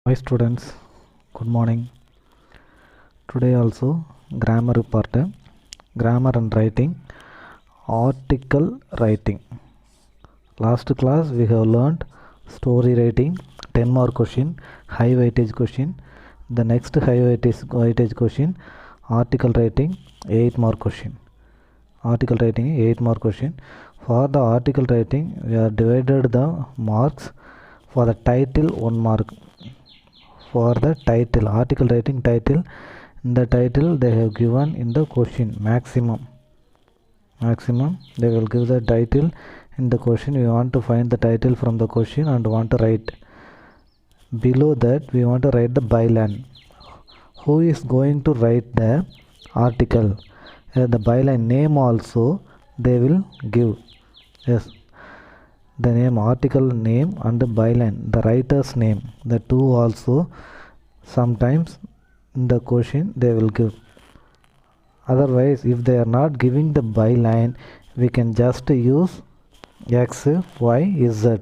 Hi students, good morning. Today also grammar part, grammar and writing, article writing. Last class we have learned story writing, 10 mark question, high weightage question. The next high weightage question, article writing, 8 mark question. Article writing 8 mark question. For the article writing we have divided the marks. For the title 1 mark. For the title, article writing title, in the title they have given in the question maximum they will give the title in the question. We want to find the title from the question and want to write. Below that we want to write the byline. Who is going to write the article? The byline name also they will give. Yes, the name, article name and the byline, the writer's name, the two also sometimes in the question they will give. Otherwise if they are not giving the byline, we can just use x, y, z.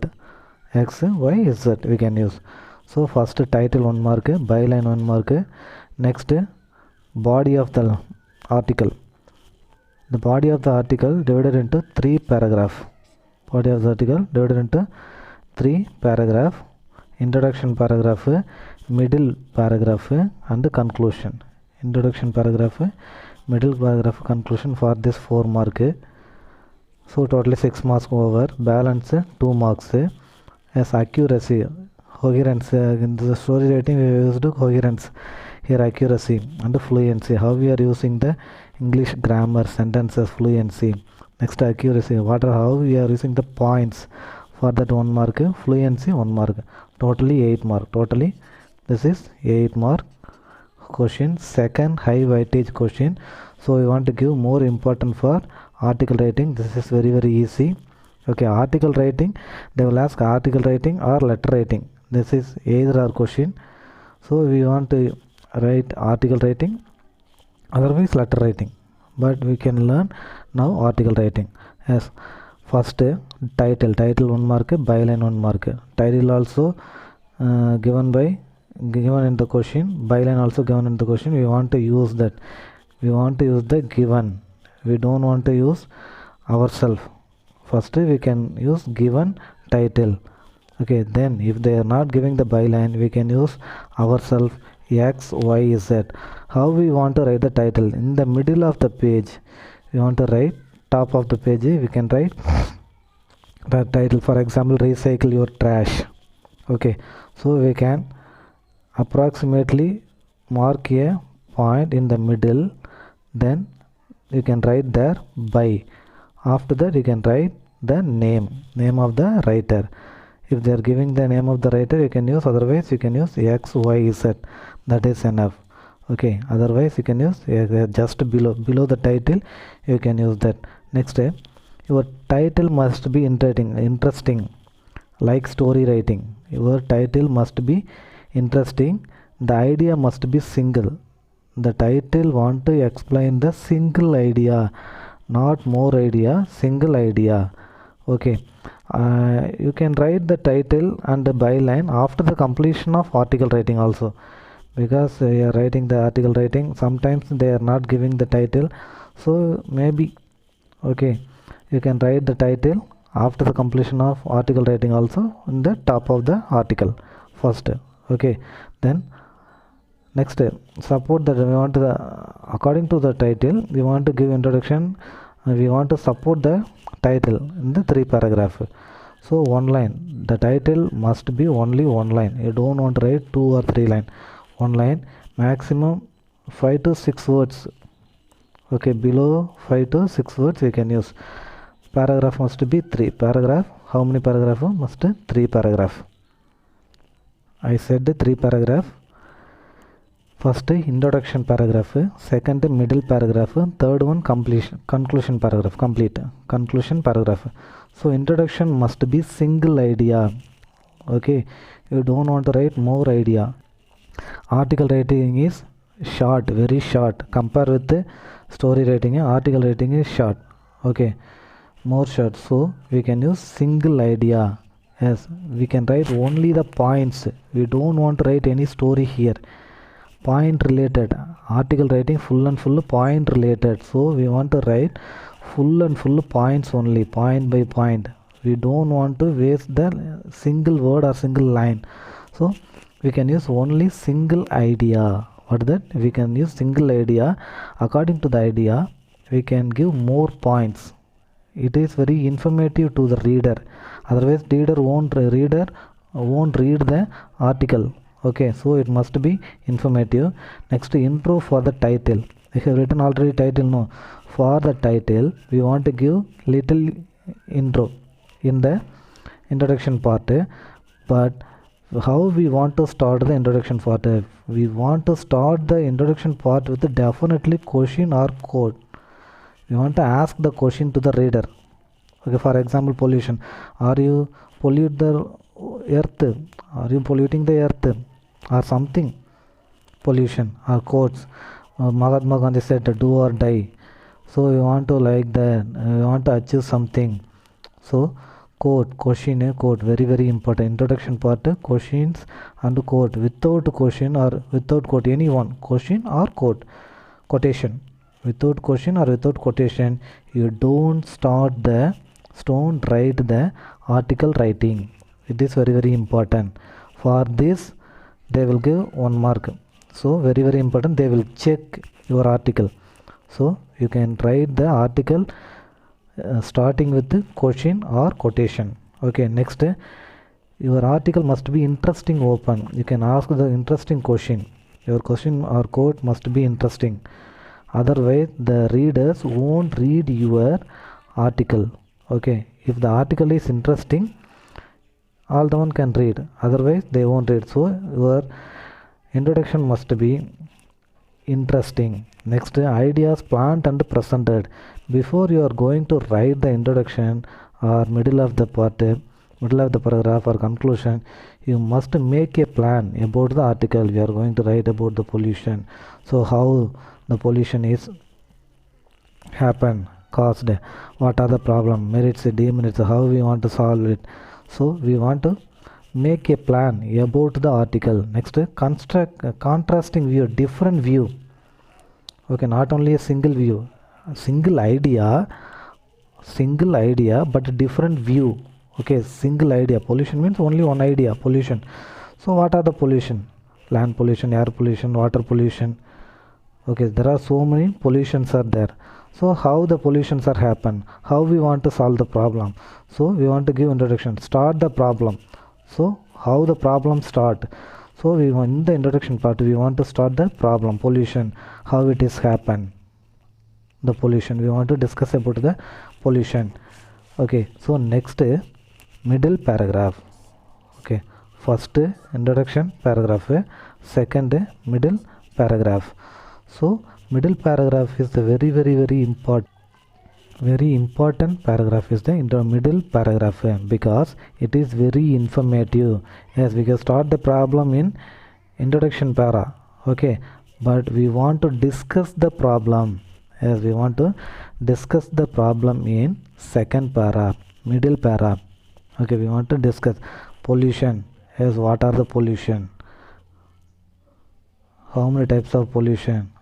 X, y, z we can use. So first title 1 mark, byline 1 mark. Next body of the article. The body of the article divided into 3 paragraph. Body of the article divided into 3 paragraph. Introduction paragraph, middle paragraph and conclusion. Introduction paragraph, middle paragraph, conclusion for this 4 mark. So totally 6 marks over. Balance 2 marks. As accuracy, coherence, in the story writing we used coherence. Here accuracy and fluency. How we are using the English grammar, sentences, fluency. Next accuracy, how we are using the points. For that 1 mark, fluency 1 mark. Totally 8 mark. Totally this is 8 mark question. Second high weightage question. So we want to give more important for article writing. This is very easy. Okay, article writing, they will ask article writing or letter writing. This is either or question. So we want to write article writing, otherwise letter writing, but we can learn now article writing. Yes, first title 1 mark, byline 1 mark. Title also given in the question, byline also given in the question. We want to use that. We want to use the given. We don't want to use ourselves. First we can use given title. Okay, then if they are not giving the byline, we can use ourselves, x, y, z. How we want to write the title? In the middle of the page we want to write, top of the page we can write the title. For example, recycle your trash. Okay, so we can approximately mark a point in the middle, then you can write there by. After that you can write the name of the writer. If they are giving the name of the writer you can use, otherwise you can use x, y, z. That is enough. Okay, otherwise you can use just below the title you can use that. Next, your title must be interesting, like story writing. Your title must be interesting. The idea must be single. The title want to explain the single idea, not more idea, single idea. Okay, you can write the title and the byline after the completion of article writing also, because you are writing the article writing, sometimes they are not giving the title, so maybe okay, you can write the title after the completion of article writing also in the top of the article first. Okay, then next support that we want to according to the title we want to give introduction. We want to support the title in the 3 paragraph. So 1 line, the title must be only 1 line. You don't want to write 2 or 3 line. 1 line, maximum 5 to 6 words. Okay, below 5 to 6 words we can use. Paragraph must be 3 paragraph. How many paragraph? Must 3 paragraph. I said 3 paragraph. First introduction paragraph, second middle paragraph, third one conclusion paragraph, complete conclusion paragraph. So introduction must be single idea. Okay, you don't want to write more idea. Article writing is short, very short. Compare with the story writing, article writing is short. Okay, more short. So we can use single idea. Yes, we can write only the points. We don't want to write any story here. Point related article writing, full and full point related, so we want to write full and full points only, point by point. We don't want to waste the single word or single line, so we can use only single idea. What that? We can use single idea. According to the idea, we can give more points. It is very informative to the reader, otherwise reader won't read the article. Okay, so it must be informative. Next, intro for the title. We have written already title, no? For the title we want to give little intro in the introduction part. But how we want to start the introduction part? We want to start the introduction part with definitely question or quote. We want to ask the question to the reader. Okay, for example, pollution. Are you pollute the earth? Are you polluting the earth? Or something. Pollution or quotes. Mahatma Gandhi said, do or die. So we want to like that. We want to achieve something. So quote, question, quote, very very important. Introduction part, questions and quote. Without question or without quote, anyone, question or quote, quotation. Without question or without quotation, you don't write the article writing. It is very very important. For this they will give 1 mark. So very very important, they will check your article. So you can write the article starting with the question or quotation. Okay, next, your article must be interesting open. You can ask the interesting question. Your question or quote must be interesting, otherwise the readers won't read your article. Okay, if the article is interesting, all the one can read, otherwise they won't read. So your introduction must be interesting. Next, ideas planned and presented. Before you are going to write the introduction or middle of the paragraph or conclusion, you must make a plan about the article. We are going to write about the pollution. So how the pollution is happened, caused, what are the problem, merits, demerits, how we want to solve it. So we want to make a plan about the article. Next, construct a contrasting view, different view. Okay, not only a single view, single idea, but different view. Okay, single idea. Pollution means only one idea, pollution. So what are the pollution? Land pollution, air pollution, water pollution. Okay, there are so many pollutions are there. So how the pollutions are happen, how we want to solve the problem. So we want to give introduction, start the problem. So how the problem start. So we want, in the introduction part we want to start the problem, pollution, how it is happen, the pollution. We want to discuss about the pollution. Okay, so next, middle paragraph. Okay, first introduction paragraph, second middle paragraph. So middle paragraph is the very important paragraph is the middle paragraph, because it is very informative. Yes, we can start the problem in introduction para. Okay, but we want to discuss the problem. Yes, we want to discuss the problem in second para, middle para. Okay, we want to discuss pollution. Yes, what are the pollution, how many types of pollution,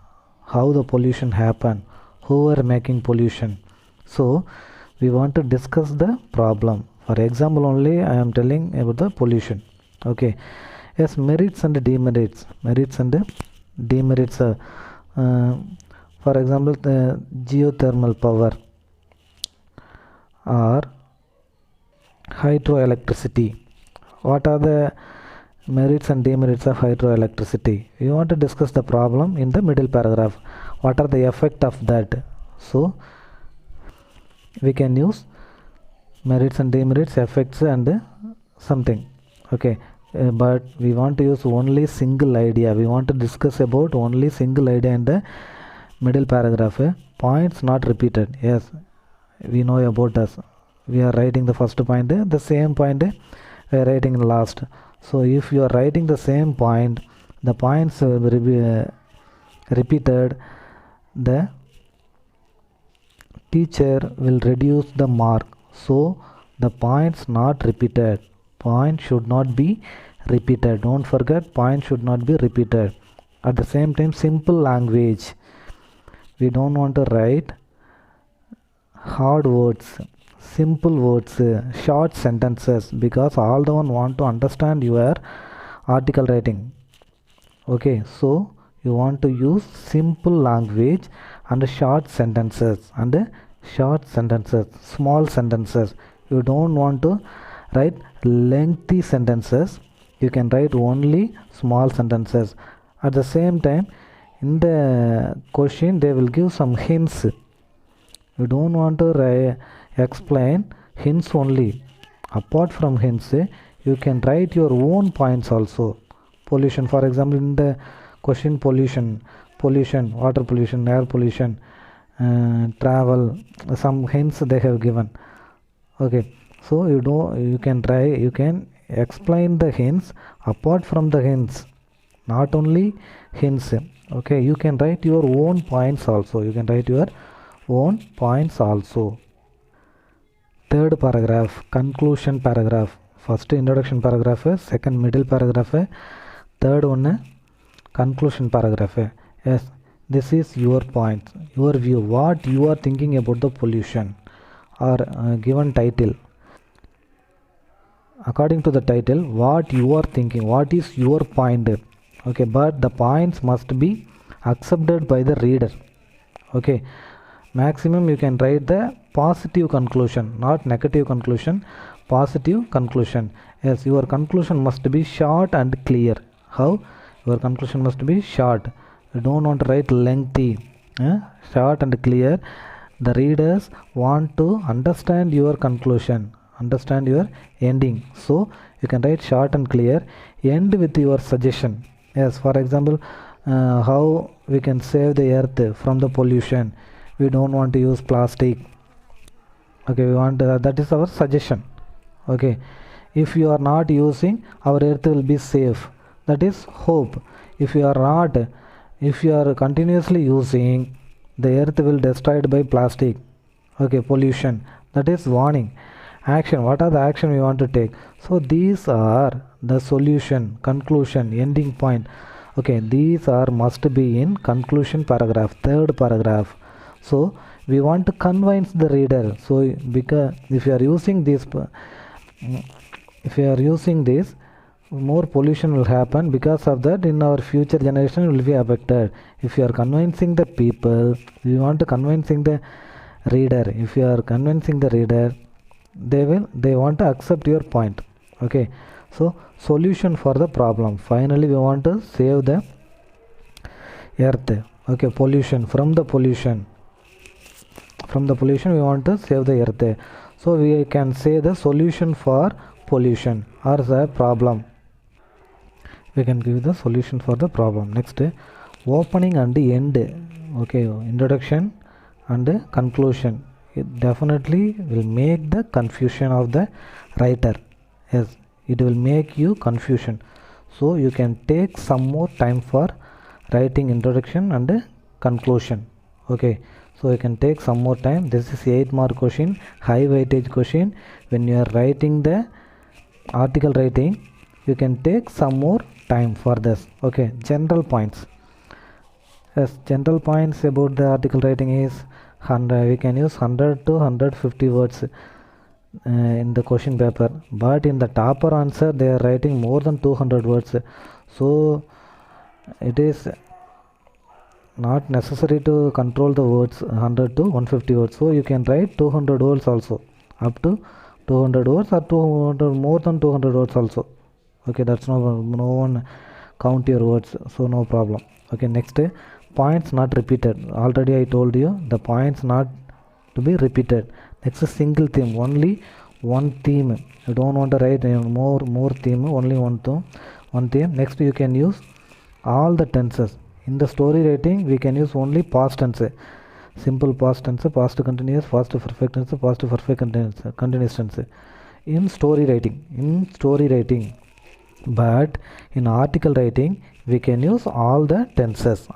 how the pollution happen, who are making pollution. So we want to discuss the problem. For example only I am telling about the pollution. Okay, yes, merits and demerits. For example, the geothermal power or hydroelectricity. What are the merits and demerits of hydroelectricity? We want to discuss the problem in the middle paragraph. What are the effect of that? So we can use merits and demerits, effects and something. Okay, but we want to use only single idea. We want to discuss about only single idea in the middle paragraph. Points not repeated. Yes, we know about us. We are writing the first point, the same point we are writing in last. So if you are writing the same point, the points will be repeated, the teacher will reduce the mark. So the points not repeated. Point should not be repeated. Don't forget, point should not be repeated. At the same time, simple language. We don't want to write hard words, simple words, short sentences, because all the one want to understand your article writing. Okay, so you want to use simple language and short sentences small sentences. You don't want to write lengthy sentences. You can write only small sentences. At the same time, in the question they will give some hints. You don't want to explain hints only. Apart from hints, you can write your own points also. Pollution, for example, in the question, pollution, water pollution, air pollution, travel, some hints they have given. Okay, so you can explain the hints. Apart from the hints, not only hints, okay, you can write your own points also. Third paragraph, conclusion paragraph. First introduction paragraph, second middle paragraph, third one conclusion paragraph. Yes, this is your point, your view, what you are thinking about the pollution, or given title. According to the title, what you are thinking, what is your point. Okay, but the points must be accepted by the reader. Okay, maximum you can write the positive conclusion, not negative conclusion, positive conclusion. Yes, your conclusion must be short and clear. How? Your conclusion must be short. You don't want to write lengthy. Short and clear. The readers want to understand your conclusion, understand your ending. So you can write short and clear. End with your suggestion. Yes, for example, how we can save the earth from the pollution. We don't want to use plastic. Okay, we want that is our suggestion. Okay, if you are not using, our earth will be safe. That is hope. If you are continuously using, the earth will destroyed by plastic. Okay, pollution. That is warning. Action. What are the action we want to take? So these are the solution, conclusion, ending point. Okay, these are must be in conclusion paragraph, third paragraph. So we want to convince the reader. So because if you are using this, more pollution will happen. Because of that, in our future generation will be affected. If you are convincing the people, we want to convincing the reader. If you are convincing the reader, they want to accept your point. Okay, so solution for the problem. Finally, we want to save the earth. Okay, pollution, from the pollution we want to save the earth. So we can say the solution for pollution or the problem. We can give the solution for the problem. Next, opening and end. Okay, introduction and conclusion. It definitely will make the confusion of the writer. Yes, it will make you confusion. So you can take some more time for writing introduction and conclusion. Okay, so you can take some more time. This is 8 mark question, high weightage question. When you are writing the article writing, you can take some more time for this. Okay, general points. Yes, general points about the article writing is 100. We can use 100 to 150 words in the question paper, but in the topper answer they are writing more than 200 words. So it is not necessary to control the words 100 to 150 words. So you can write 200 words also, up to 200 words or 200 more than 200 words also. Okay, that's no one count your words, so no problem. Okay, next, points not repeated. Already I told you the points not to be repeated. Next, single theme, only one theme. You don't want to write more theme, only one theme. Next, you can use all the tenses. In the story writing, we can use only past tense, simple past tense, past continuous, past perfect tense, past perfect continuous tense. In story writing, but in article writing, we can use all the tenses.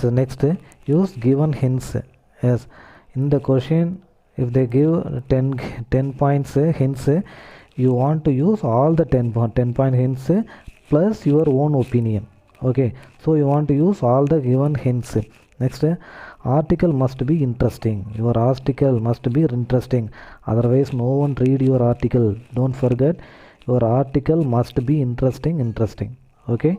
Next, use given hints. Yes, in the question, if they give 10 points hints, you want to use all the 10 point hints plus your own opinion. Okay, so you want to use all the given hints. Next, article must be interesting. Your article must be interesting, otherwise no one read your article. Don't forget, your article must be interesting. Okay.